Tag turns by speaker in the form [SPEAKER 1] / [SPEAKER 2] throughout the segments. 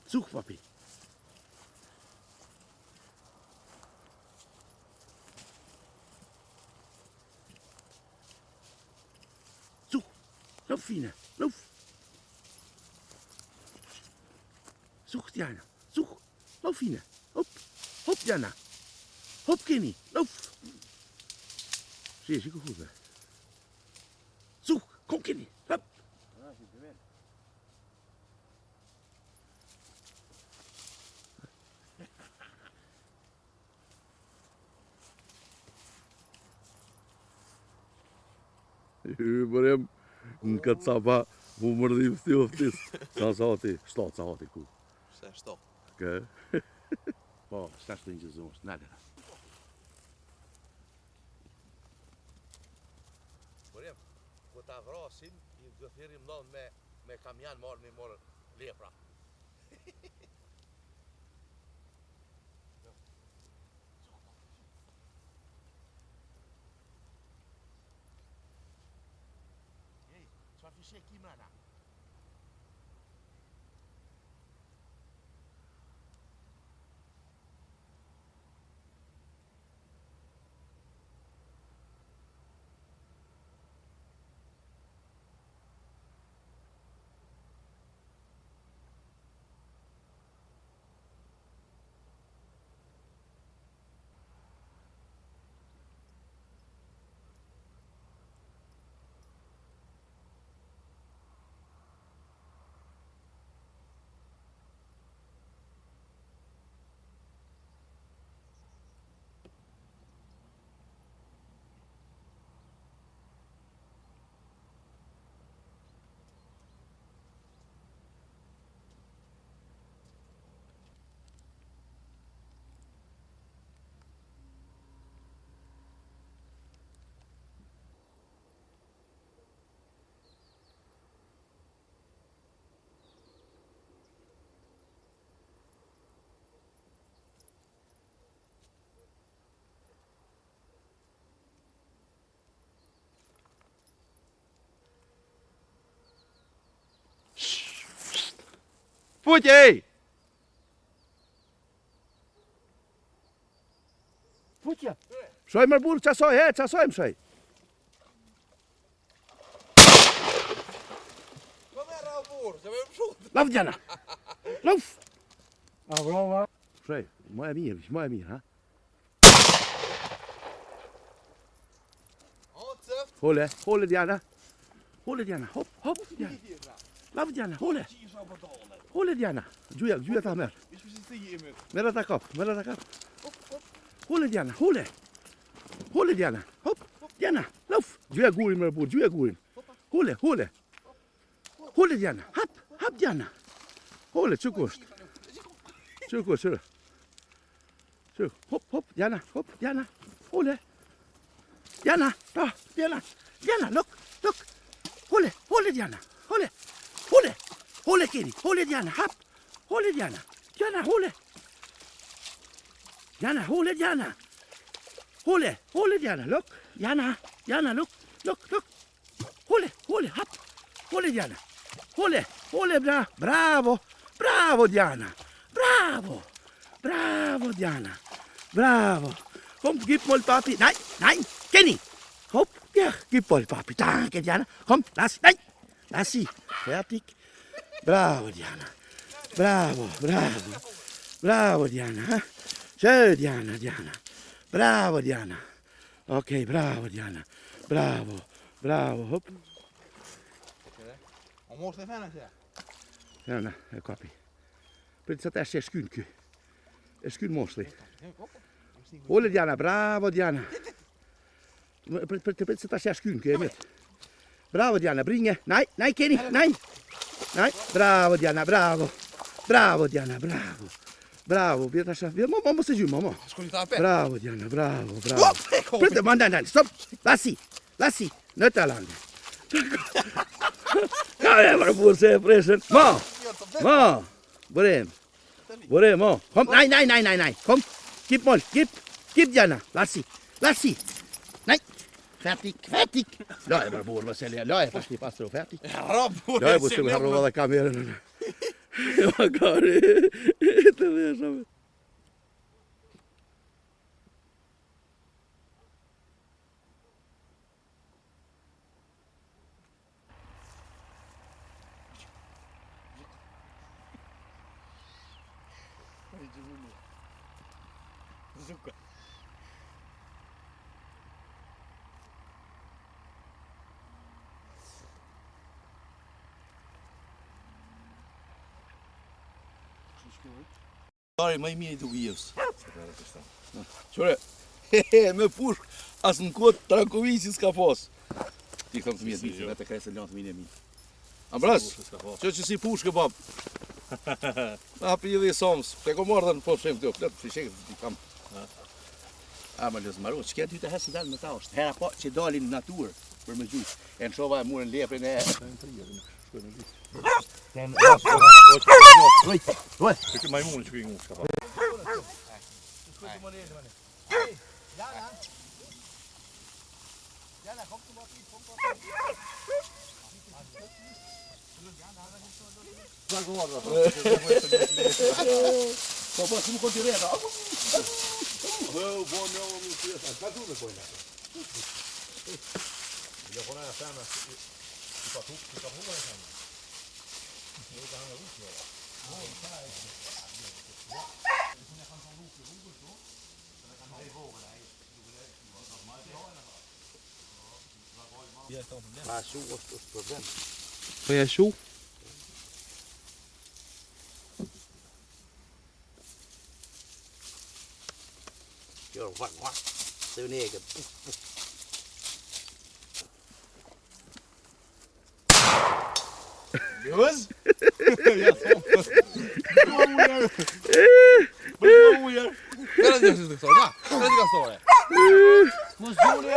[SPEAKER 1] Zoek, papi. Zoek. Loop, Fine. Loop. Zoek, Diana. Zoek. Loop, Fine. Hop. Hop, Diana. Hop, Kenny. Loop. Zie je, goed hè. Zoek. Kom, Kenny. Hop. Barem, kad sapa mu mërdi uftis. Sa ti, shtot sa ti ku.
[SPEAKER 2] Se shtot.
[SPEAKER 1] Okej. Po, stash të një zonë, nada.
[SPEAKER 2] Barem, ku ta vrasin, i do thirrim dhon me kamion marr me morë lepra. Çfarë fishe ki mëna?
[SPEAKER 1] Futje! Futje! Shoj më burë, qasoj, qasoj më shoj.
[SPEAKER 2] Kom här av bord, så vi skjut.
[SPEAKER 1] Lauf, Diana! Lauf!
[SPEAKER 3] Brava.
[SPEAKER 1] Shoj, më e mirë, ha?
[SPEAKER 2] Åtsöft.
[SPEAKER 1] Håle Diana. Håle Diana, hop, Diana. Lauf, Diana, håle. Håle Diana. Gjuja ta merë. Merë ta kap. Håle Diana, håle. Håle Diana, hop. Diana, lauf. Gjuja gurin më burë, gjuja gurin. Håle. Håle Diana, hap Diana. Håle, që kusht. Që. Hop, Diana, Diana. Håle. Diana, look. Håle Diana, håle. Håle Kenny, håle Diana, hap. Håle Diana. Diana, håle. Diana, håle Diana. Håle Diana, look. Diana, look. Håle, hap. Håle Diana. Håle, bravo Diana. Bravo Diana. Bravo. Kom, gib mal papi. Nein, Kenny. Hopp, ja, gib mal papi. Danke Diana. Komm, lass sie. Fertig. Bravo Diana. Bravo Diana. Ha? Schön Diana. Bravo Diana. Ok, bravo Diana. Bravo. Hop.
[SPEAKER 2] On måste fan säga.
[SPEAKER 1] Diana, kapi. Pritsa tässä skynky. Skyn mosli. Håle Diana, bravo Diana. Pritsa tässä skynky, emet. Bravo Diana, bringe. Nej Kenny, nej. Bravo Diana, bravo. Bravo, mamma måste ju mamma.
[SPEAKER 2] Ska ni ta på?
[SPEAKER 1] Bravo Diana, bravo. Pritsa, man, stopp. Lassi. Nötterland. Ja, jag var på sig förresten. Ma. Borem, ma. Kom, nej. Kom. Gib mal. Gib Diana. Lassi. Nej. Fertig. Ja, jag var på vad sälja. Ja, jag fast pastor fertig.
[SPEAKER 2] Ja,
[SPEAKER 1] Ja, jag måste ha råda kameran. Magari. Të dhe shumë.
[SPEAKER 3] Zuka.
[SPEAKER 2] Dori më i mirë i Dugijës. Qore, me pushk, as në kod Trankovici s'ka pos. Ti thëmë të mjetë mitë, vetë kresë lënë të minë e mitë. Ambras, që si pushke, bab. Na për i dhe i somës, te ko marrë dhe në po shemë të jo, plëtë, fishekë të kam. Më lëzë maru, që kja dy të hesë dalë në ta është. Hera po që dalin në naturë, për me gjujtë. E në shova e murën leprin e...
[SPEAKER 3] Këtë majmunë që kënë shka pa.
[SPEAKER 2] Po po, si më konti reta.
[SPEAKER 1] Po ja shu?
[SPEAKER 2] Kjo vak, se vë negët.
[SPEAKER 3] Gjëz? Ja thomë.
[SPEAKER 2] Kërë të gjësë të kësore, ja, kërë të kësore.
[SPEAKER 3] Mos gjuri e!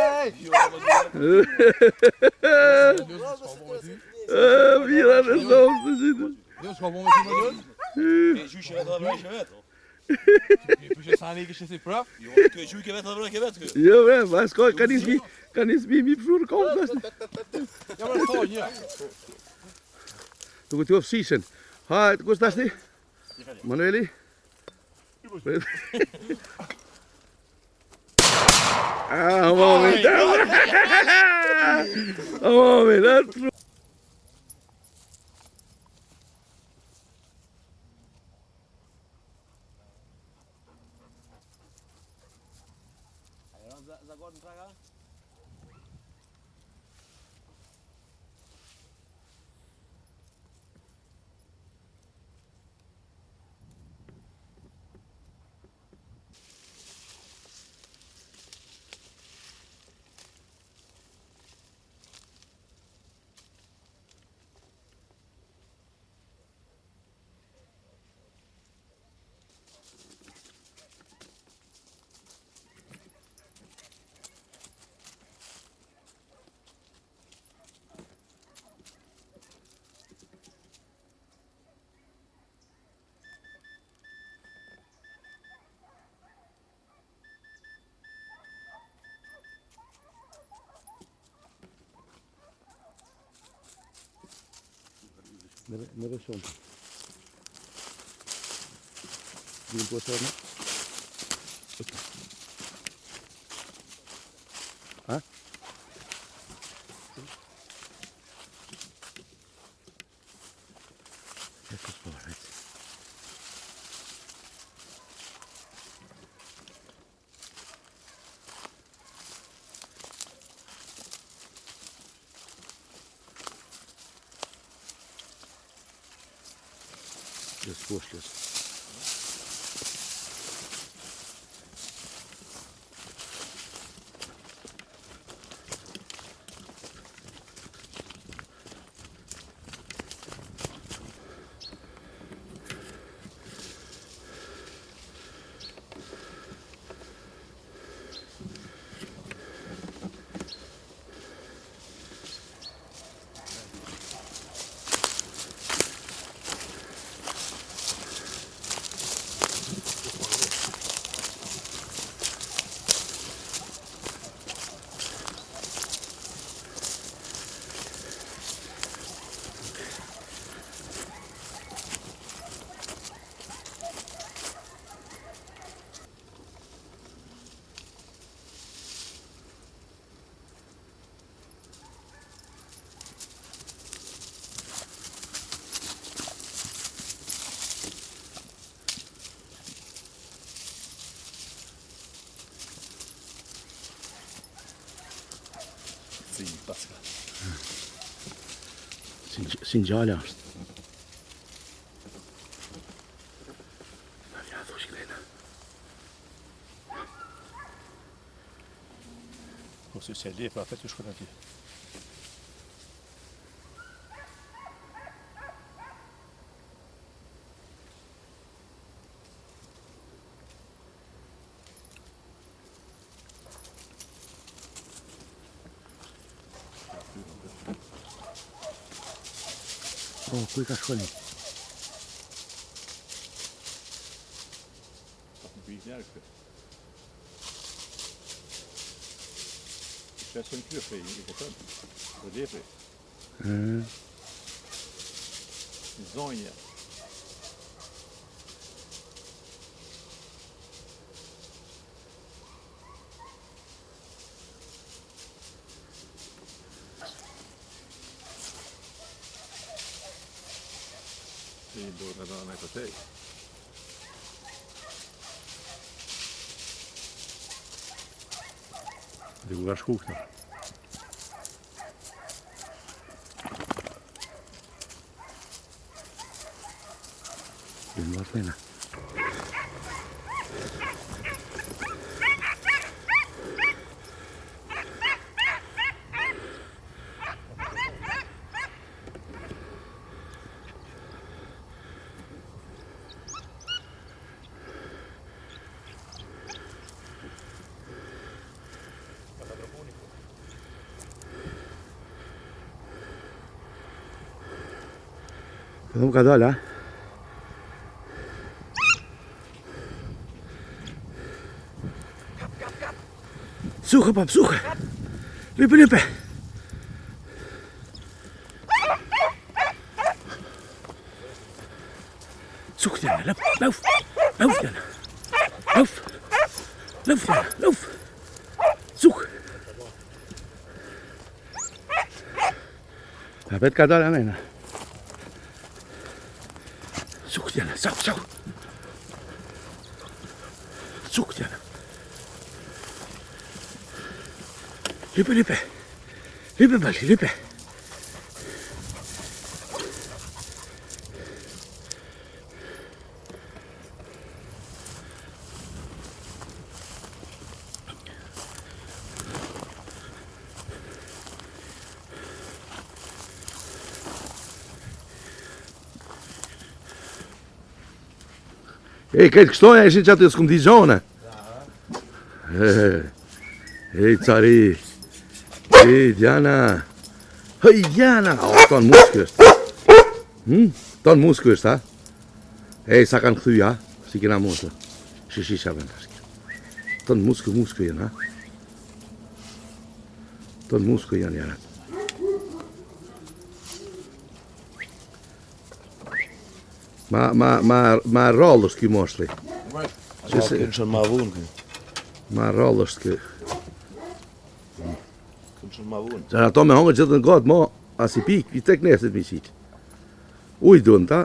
[SPEAKER 1] Mira në somë të gjithë.
[SPEAKER 3] Jo, s'ka po me si më dërë?
[SPEAKER 4] E gjyqe vetë dhe vrejshë vetë.
[SPEAKER 3] Pyshe sa një kështë si praf?
[SPEAKER 4] Jo, kjo e gjyqe vetë dhe vrejshë vetë kjo.
[SPEAKER 1] Jo bre, ma s'ka, ka nisë mi përshurë kohë kështë.
[SPEAKER 3] Ja më rëthoj një.
[SPEAKER 1] Të këtë ofësishën. Hajtë, kështë ashti? Manueli? Moment. Moment.
[SPEAKER 4] Zagor në traga?
[SPEAKER 1] Nere shumë. Gjim po sërë në? Ha? Këtë s'po, hajtë. Lës poshtë lës. Si ngjala është. Ja, thush këtejna.
[SPEAKER 5] Po si se le, pra vetë shkon aty.
[SPEAKER 1] Po, ku I ka shkoni?
[SPEAKER 5] Kështu në kryefë, I kupton? Po lepi. Zonja. Ti do të dha në këtë.
[SPEAKER 1] Dhe ku ka shku këta? Dhe në vatë mena. Dhe më ka dalë, ha? Suche, pap, suche! Lype, lype! Zoek Diana, loop, loop, loop Diana. Loop, loop Diana, loop. Zoek. Ja, bet ka dalë amena. Zoek Diana, zo, zo. Zoek Diana. Lype, lype. Lype, Bali, lype. Ej, këtë kështoja ishin që aty s'kum t'i gjone. Ej, cari. Ej, Diana. Hej, Diana. O, ton muskë është. Ton muskë është, ha? Ej, sa kanë këthy, ha? Si kena muskë. Shisha vendash. Ton muskë jenë, ha? Ton muskë janë, Diana. Ma rallë është ky moshtri.
[SPEAKER 4] Kënë shënë ma vunë kënë.
[SPEAKER 1] Ma rallë është ky.
[SPEAKER 4] Kënë shënë ma vunë.
[SPEAKER 1] Qërë ato me hongë gjithë në gatë, mo, as I pik, I tek nesit mi qitë. Uj duen ta.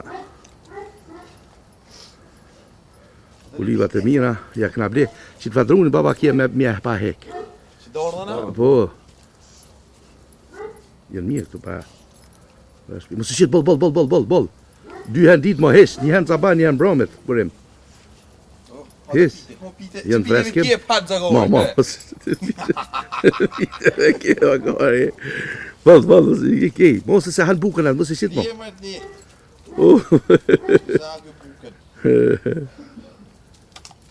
[SPEAKER 1] Ulivat e mira, ja këna ble. Që të vadrunin baba kje me mjeh pa hek.
[SPEAKER 3] Si të ordhëna?
[SPEAKER 1] Po. Jënë mirë këtu pa. Mësë qitë bol. Dy hen ditë më hes, një hen caba, një hen bromit, kurim. Hes, janë freskim.
[SPEAKER 3] Kje patë zagohë.
[SPEAKER 1] Ma, pite me kje, akari. Bol, I kej. Mos se han bukën atë, mos I qitë mo.
[SPEAKER 3] Kje më të një. Zagë bukën.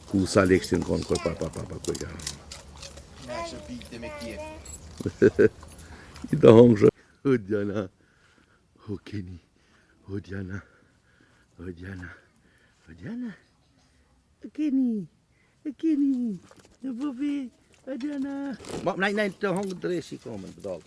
[SPEAKER 1] Ku sa lekshtin konë, koj pa, koj ka.
[SPEAKER 3] Në shë pite me kje.
[SPEAKER 1] I da hongë shë. O, Diana. O, Kenny. O, Diana. O, Diana. O, Diana. O, Kenny. O, Kenny. O, Bobby. O, Diana. Ma, nej, të hongë të reshi komen, bedalë.